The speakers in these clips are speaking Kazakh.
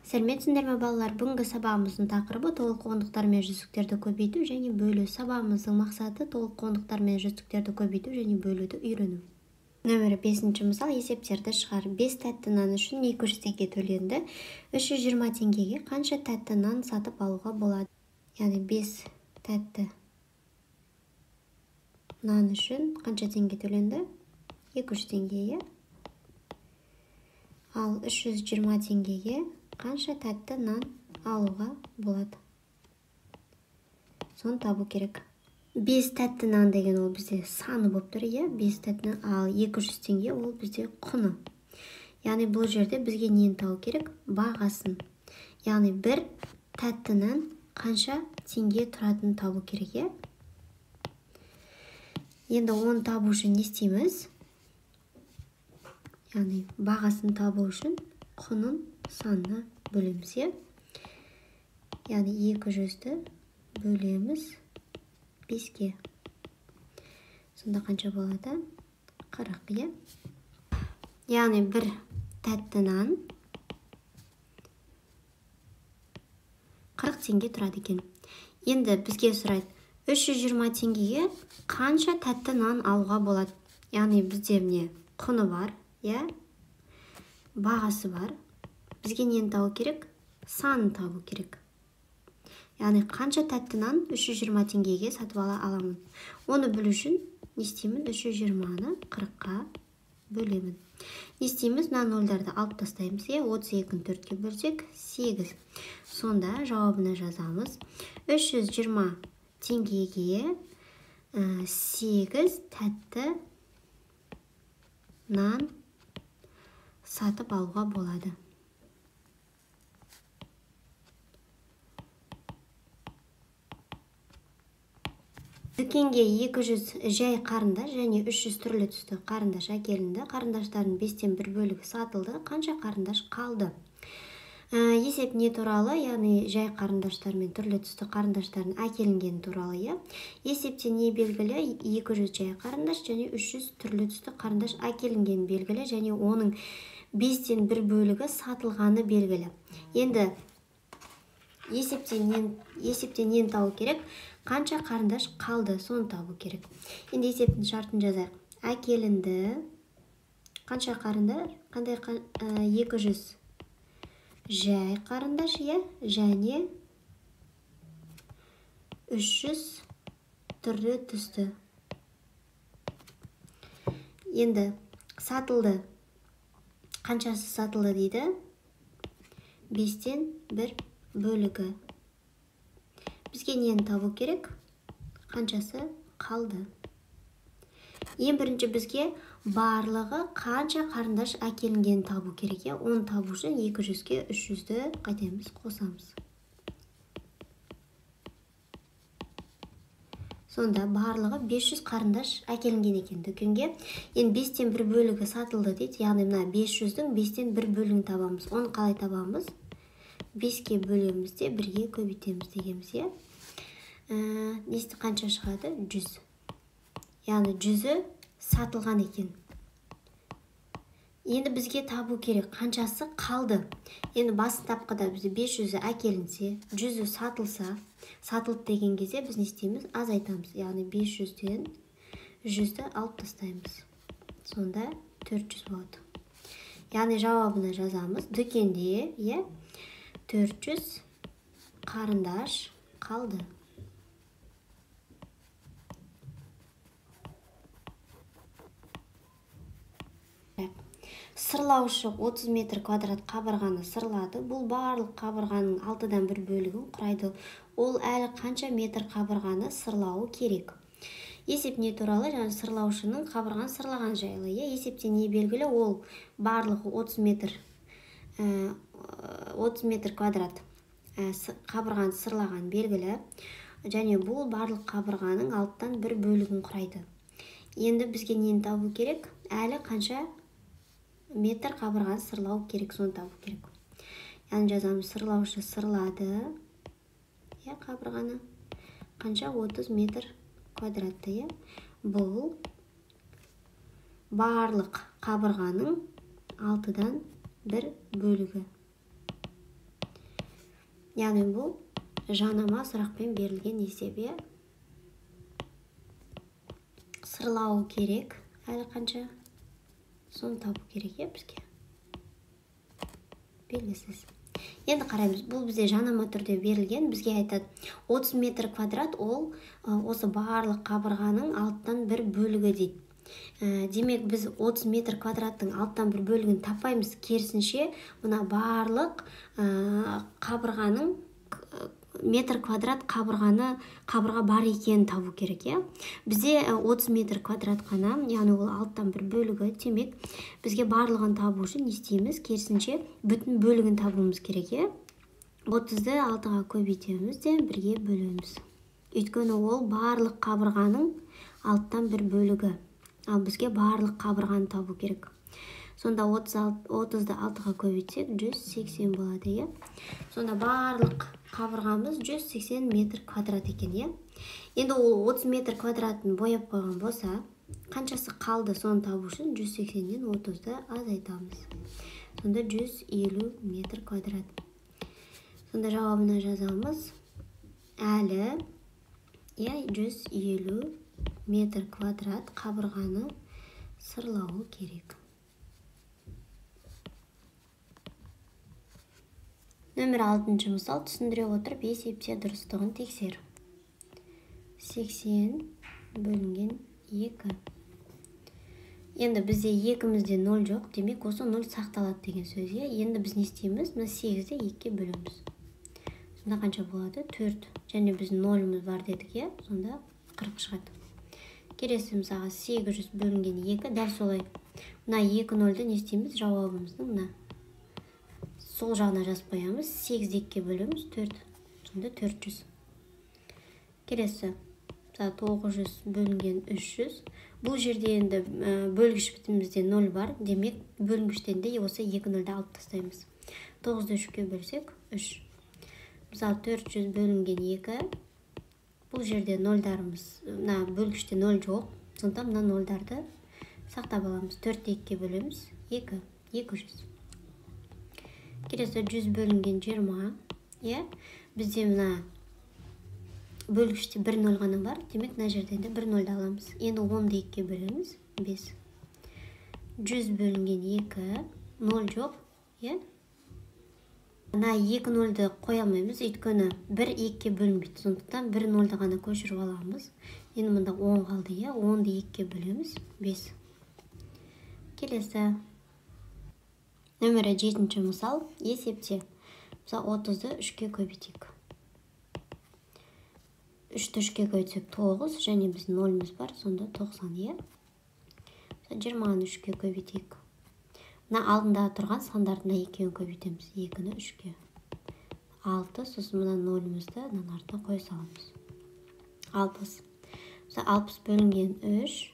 Сәлеметсіңдер ме балалар? Бүгінгі сабағымыздың тақырыбы толық ондықтар мен жүздіктерді көбейту және бөлу. Сабағымыздың мақсаты толық ондықтар мен жүздіктерді көбейту және бөлуді үйрену. Нөмірі 5-ші мысал, есептерді шығар. 5 тәтті нан үшін 200 теңге төленді. 320 теңгеге қанша тәтті нан сатып алуға болады? Яғни 5 тәтті нан үшін қанша теңге төленді? 200 теңгеге. Ал 320 теңгеге қанша тәтті нан алуға болады? Соны табу керек. 5 тәтті нан деген ол бізде саны болып тұр, 5 тәтті нан, ал 200 теңге ол бізде құны. Яғни бұл жерде бізге нені табу керек? Бағасын. Яғни бір тәтті нан қанша теңге тұратынын табу керек, Енді оны табу үшін не істейміз? Яғни бағасын табу үшін құнын санына бөлеміз, Яғни 200-ді бөлеміз 5-ке. Сонда қанша болады? 40, Яғни бір тәтті нан 40 теңге тұрады екен. Енді бізге сұрайды, 320 теңгеге қанша тәтті нан алуға болады? Яғни бізде міне құны бар, бағасы бар. Бізге нені табу керек? Санын табу керек. Яғни қанша тәтті нан 320 теңгеге сатып ала аламын. Оны білу үшін не істеймін? 320-ны 40-қа бөлемін. Не істейміз? Мына нөлдерді алып тастаймыз, 32-ні 4-ке бөлсек 8. Сонда жауабына жазамыз. 320 теңгеге 8 тәтті нан сатып алуға болады. Дүкенге 200 жай қарындаш және 300 түрлі түсті қарындаш әкелінді. Қарындаштардың 5-тен 1 бөлігі сатылды. Қанша қарындаш қалды? Есеп не туралы, яғни жай қарындаштар мен түрлі түсті қарындаштардың әкелінген туралы, Есепте не белгілі? 200 жай қарындаш және 300 түрлі түсті қарындаш әкелінген белгілі, және оның 5-тен 1 бөлігі сатылғаны белгілі. Енді есепте нені табу керек? Қанша қарындаш қалды? Соны табу керек. Енді есептің шартын жазайық. Әкелінді қанша қарындаш? 200 жай қарындаш, және 300 түрлі түсті. Енді сатылды. Қаншасы сатылды дейді? 5-тен 1 бөлігі. Бізге нені табу керек? Қаншасы қалды? Ең бірінші бізге барлығы қанша қарындаш әкелінген табу керек, Оны табу үшін 200-ге 300-ді қайтаймыз, қосамыз. Сонда барлығы 500 қарындаш әкелінген екен дүкенге. Енді 5-тен 1 бөлігі сатылды дейді. Яғни мына 500-дің 5-тен 1 бөлігін табамыз. Оны қалай табамыз? 5-ке бөлеміз де 1-ге көбейтеміз дегеніміз, Несті қанша шығады? 100. Яғни 100-і сатылған екен. Енді бізге табу керек, қаншасы қалды. Енді басын тапқыда бізде 500-і әкелінсе, 100-і сатылса, сатылды деген кезде біз не істейміз? Азайтамыз. Яғни 500-ден 100-ді алып тастаймыз. Сонда 400 болады. Яғни жауабына жазамыз. Дүкенде 400 қарындаш қалды. Сырлаушы 30 метр квадрат қабырғаны сырлады. Бұл барлық қабырғаның 6-дан 1 бөлігін құрайды. Ол әлі қанша метр қабырғаны сырлауы керек? Есеп не туралы? Жаңа сырлаушының қабырғаны сырлаған жайлы. Есепте не белгілі? Ол барлығы 30 метр квадрат қабырғаны сырлаған белгілі. Және бұл барлық қабырғаның 6-дан 1 бөлігін құрайды. Енді бізге нені табу керек? Әлі қанша метр қабырғаны сырлау керек, соны табу керек. Яғни жазамыз, сырлаушы сырлады, қабырғаны қанша? 30 метр квадратты, Бұл барлық қабырғаның 6-дан 1 бөлігі. Яғни бұл жанама сұрақпен берілген есеп. Сырлауы керек, әлі қанша? Соны табу керек бізге. Белгісіз. Енді қараймыз, бұл бізде жанама түрде берілген. Бізге айтады 30 метр квадрат ол осы барлық қабырғаның алттан бір бөлігі дейді. Демек біз 30 метр квадраттың алттан бір бөлігін таппаймыз. Керісінше мына барлық қабырғаның метр квадрат қабырға бар екенін табу керек. Бізде 30 метр квадрат қана, яғни ол алттан бір бөлігі. Демек бізге барлығын табу үшін не істейміз? Керісінше бүтін бөлігін табуымыз керек. 30-ды 6-ға көбейтеміз де 1-ге бөлеміз. Өйткені ол барлық қабырғаның алттан бір бөлігі. Ал бізге барлық қабырғаны табу керек. Сонда 30-ды 6-ға көбейтсек 180 болады. Сонда барлық қабырғамыз 180 метр квадрат екен. Енді ол 30 метр квадратын бояп қойған болса, қаншасы қалды соны табу үшін 180-ден 30-ды азайтамыз. Сонда 150 метр квадрат. Сонда жауабына жазамыз. Әлі 150 метр квадрат қабырғаны сырлауы керек. Нөмір 6-шы мысал, түсіндіре отырып есепте дұрыстығын тексер. 80 бөлінген 2. Енді бізде 2-мізде 0 жоқ, демек осы 0 сақталады деген сөз. Енді біз не істейміз? Мына 8-ді 2-ге бөлеміз. Сонда қанша болады? 4. Және біздің 0-мыз бар дедік, сонда 40 шығады. Келесі мысалға 800 бөлінген 2, дәл солай. Мына 2-0-ді не істейміз? Жауабымыздың мына сол жағына жазып қоямыз. 8-ді 2-ге бөлеміз, 4. Сонда 400. Келесі 900 бөлінген 300. Бұл жерде енді бөлгіш бітімімізде 0 бар. Демек бөлінгіштен де осы 2-0-ді алып тастаймыз. 9-ды 3-ге бөлсек 3. Мысалы 400 бөлінген 2. Бұл жерде 0-дарымыз, бөлгіште 0 жоқ. Сонда мына 0-дарды сақтап аламыз. 4-ді 2-ге бөлеміз, 2, 200. Келесі 100 бөлінген 20. Бізде мына бөлгіште 1 0 ғана бар. Демек мына жерден де 1 0-ды аламыз. Енді 10-ды 2-ге бөлеміз, 5. 100 бөлінген 2, 0 жоқ. Мына 2 0-ды қоя алмаймыз, өйткені 1 2-ге бөлінбейді. Сондықтан 1 0-ды ғана көшіріп аламыз. Енді мында 10 қалды. 10-ды 2-ге бөлеміз, 5. Келесі нөмірі 7-ші мысал, есепте. Мысалы 30-ды 3-ге көбейтейік. 3-ді 3-ге көбейтсек 9, және біздің 0-мыз бар, сонда 90. 20-ны 3-ге көбейтейік. Мына алдында тұрған сандардың екеуін көбейтеміз. 2-ні 3-ге. 6, сосын мына 0-мызды артына қоя саламыз. 60. 60 бөлінген 3.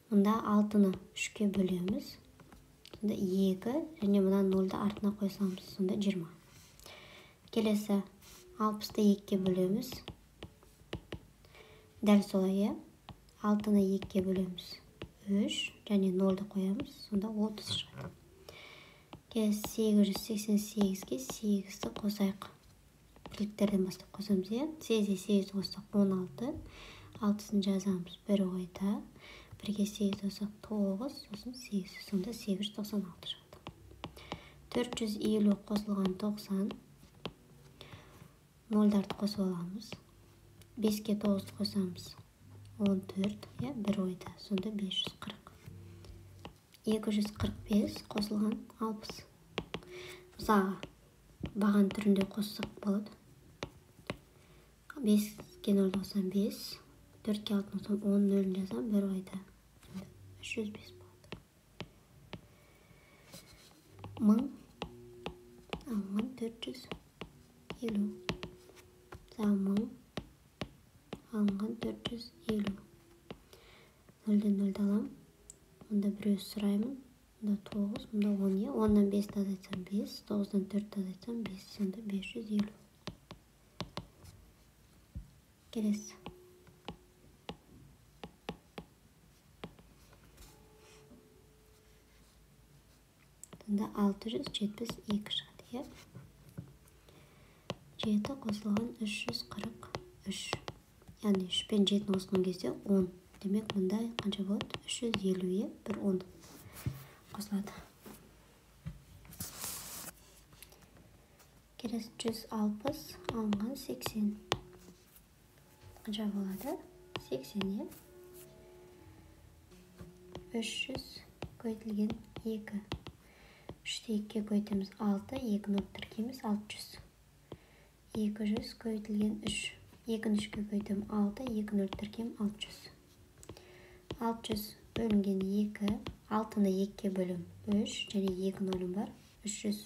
Мұнда 6-ны 3-ге бөлеміз. Сонда 2, және мына 0-ды артына қоя саламыз. Сонда 20. Келесі 60-ды 2-ге бөлеміз. Дәл солай, 6-ны 2-ге бөлеміз. 3, және 0-ды қоямыз, сонда 30 шығады. Келесі 888-ге 8-ді қосайық. Кіліктерден бастап қосамыз, 8-де 8 қоссақ 16, 6-сын жазамыз 1 ойда, 1-ге 8 қоссақ 9, сосын 8, сонда 896 шығады. 450 қосылған 90, 0-дарды қосып аламыз. 5-ге 9 қосамыз. 14, 1 ойда, сонда 540. 245 қосылған 60. Мысалға, баған түрінде қоссақ болады. 5-ге 0 қосам 5, 4-ге 6 қосам 10, 0 жазам 1 ойда. 305 болады. 1000, 450. Мысалы 1000. Алынған 450. 0-ден 0-ді алам. Мұнда бір өз сұраймын. Мұнда 9, мұнда 10. 10-нан 5-ді азайтсам 5, 9-дан 4-ді азайтсам 5, сонда 550. Келесі. Сонда 672 шығады. 7 қосылған 343. Яғни 3 пен 7 қосқан кезде 10. Демек, мұнда қанша болады? 350-е бір 10 қосылады. Келесі 160 алынған 80. Қанша болады? 80-е 300 көйтілген 2. 3-те 2-ке көйтеміз 6, 2-ні тіркейміз 600. 200 көйтілген 3. 2-ні 3-ке көйтем 6, 2-ні тіркем 600. 600 бөлінген 2, 6-ны 2-ке бөлім 3, және 2 нолым бар 300.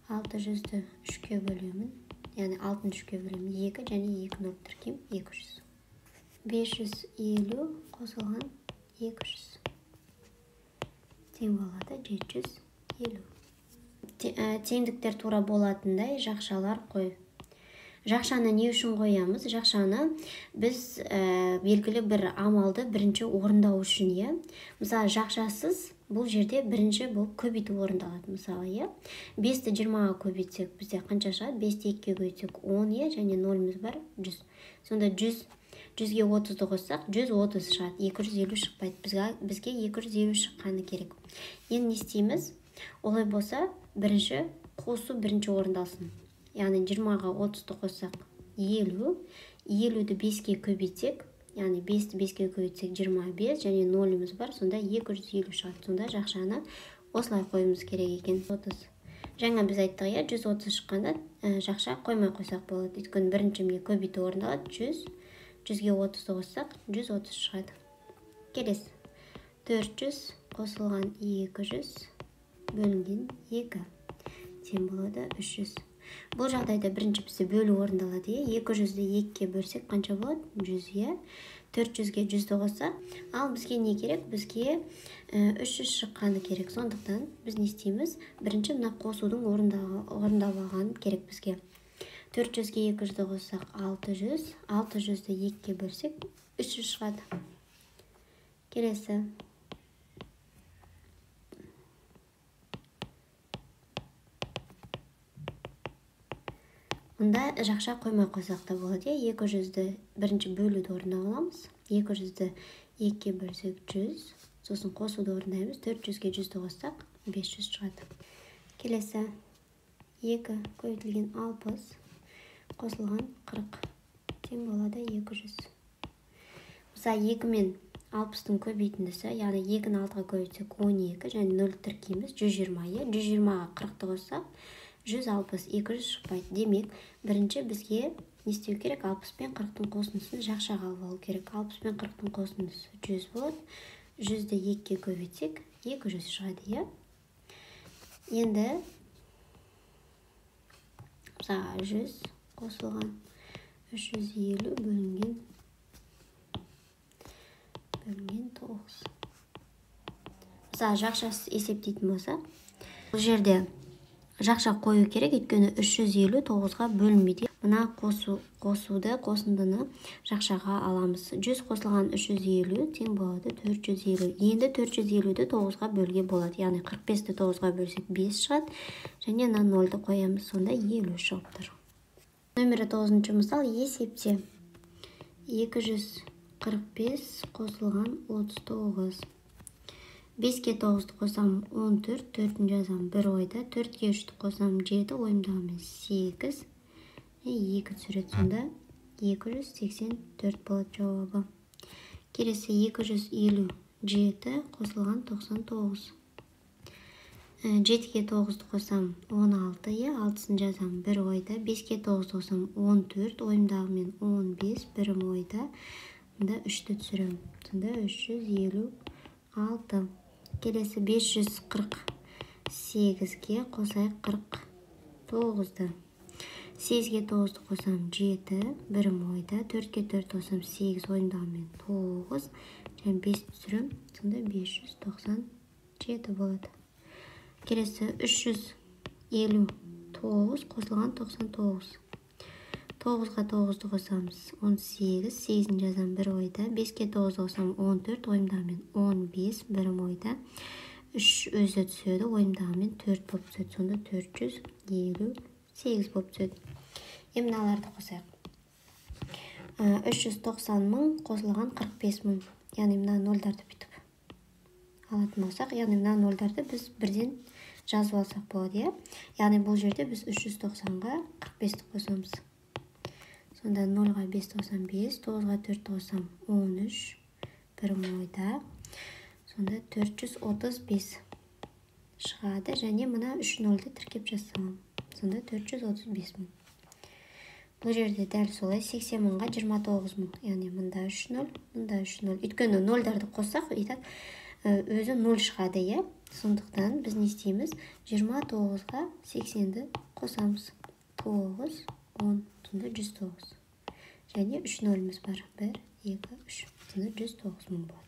600-ді 3-ке бөлемін, яғни 6-ны 3-ке бөлем 2, және 2 ноль тіркем 200. 550 қосылған 200. Тең болады 750. Теңдіктер тура болатындай жақшалар қой. Жақшаны не үшін қоямыз? Жақшаны біз белгілі бір амалды бірінші орындау үшін, Мысалы, жақшасыз бұл жерде бірінші бұл көбейту орындалады. Мысалы, 5-ті 20-ға көбейтсек, бізде қанша шығады? 5-ті 2-ке көбейтсек 10, және 0-міз бар 100. Сонда 100-ге 30-ды қоссақ, 130 шығады. 250 шықпайды. Бізге 250 шыққаны керек. Енді не істейміз? Олай болса, бірінші қосу бірінші орындалсын. Яғни 20-ға 30-ды қоссақ 50, 50-ді 5-ке көбейтсек, яғни 5-ті 5-ке көбейтсек 25, және 0-міз бар, сонда 250 шығады. Сонда жақшаны осылай қойымыз керек екен. 30. Жаңа біз айттық, 130 шыққанда жақша қоймай қойсақ болады. Өйткені біріншімге көбейту орындалады 100, 100-ге 30-ды қоссақ 130 шығады. Келесі 400 қосылған 200 бөлінген 2. Тең болады 300. Бұл жағдайда бірінші бізде бөлу орындалады. 200-ді 2-ке бөлсек қанша болады? 100-е. 400-ге 100-ді қоссақ, ал бізге не керек? Бізге 300 шыққаны керек. Сондықтан біз не істейміз? Бірінші мына қосудың орындалғаны керек бізге. 400-ге 200-ді қоссақ 600, 600-ді 2-ке бөлсек 300 шығады. Келесі. Мұнда жақша қоймай қойсақ та болады. 200-ді бірінші бөлуді орындап аламыз. 200-ді 2-ке бөлсек 100, сосын қосуды орындаймыз. 400-ге 100-ді қоссақ 500 шығады. Келесі 2 көбейтілген 60 қосылған 40. Тең болады 200. Мысалы 2 мен 60-тың көбейтіндісі, яғни 2-ні 6-ға көбейтсек 12, және 0 тіркейміз 120. 120-ға 40-ды қоссақ 160, 200 шықпайды. Демек, бірінші бізге не істеу керек? 60 пен 40-тың қосындысын жақшаға алу керек. 60 пен 40-тың қосындысы 100 болады. 100-ді 2-ке көбейтсек 200 шығады. Енді 100 қосылған 350 бөлінген 9. Мысалы, жақшасы есептейтін болса, бұл жерде жақша қою керек, өйткені 350 9-ға бөлінмейді. Мына қосындыны жақшаға аламыз. 100 қосылған 350 тең болады 450. Енді 450-ді 9-ға бөлге болады. Яғни 45-ті 9-ға бөлсек 5 шығады, және 0-ды қоямыз. Сонда 50 шығып тұр. Нөмірі 9-шы мысал. Есепте 245 қосылған 39. 5-ке 9-ды қосам 14, 4-ін жазам 1 ойда, 4-ке 3-ді қосам 7, ойымдағымен 8, 2 түсіреді. Сонда 284 болады жауабы. Келесі 257 қосылған 99. 7-ке 9-ды қосам 16, 6-сын жазам 1 ойда, 5-ке 9-ды қосам 14, ойымдағымен 15, 1 ойда, 3-ті түсірем. Сонда 356. Келесі 548-ге қосайық 49-ды. 8-ге 9-ды қосам 7, 1 ойда, 4-ке 4 қосам 8, ойымдағымен 9, және 5 түсірем. Сонда 597 болады. Келесі 359 қосылған 99. 9-ға 9-ды қосамыз 18, 8-ін жазам 1 ойда, 5-ке 9-ды қосам 14, ойымдағымен 15, 1 ойда, 3 өзі түседі, ойымдағымен 4 болып түседі. Сонда 458 болып түседі. мыналарды қосайық. 390 мың қосылған 45 мың. Яғни мына нөлдерді бүйтіп алатын болсақ, яғни мына нөлдерді біз бірден жазып алсақ болады, яғни бұл жерде біз 390-ға 45-ті қосамыз. Сонда 0-ға 5 қосам 5, 9-ға 4 қосам 13, бір ойда. Сонда 435 шығады, және мына 3 нөлді тіркеп жазсам. Сонда 435 мың. Бұл жерде дәл солай 80 мыңға 29 мың. Яғни мұнда 3 0, мұнда 3 0. Өйткені нөлдерді қоссақ, өзі 0 шығады, Сондықтан біз не істейміз? 29-ға 80-ді қосамыз. 9, 10, сонда 109. Және 3 0-міз бар. 1, 2, 3. Сонда 109 мың болады.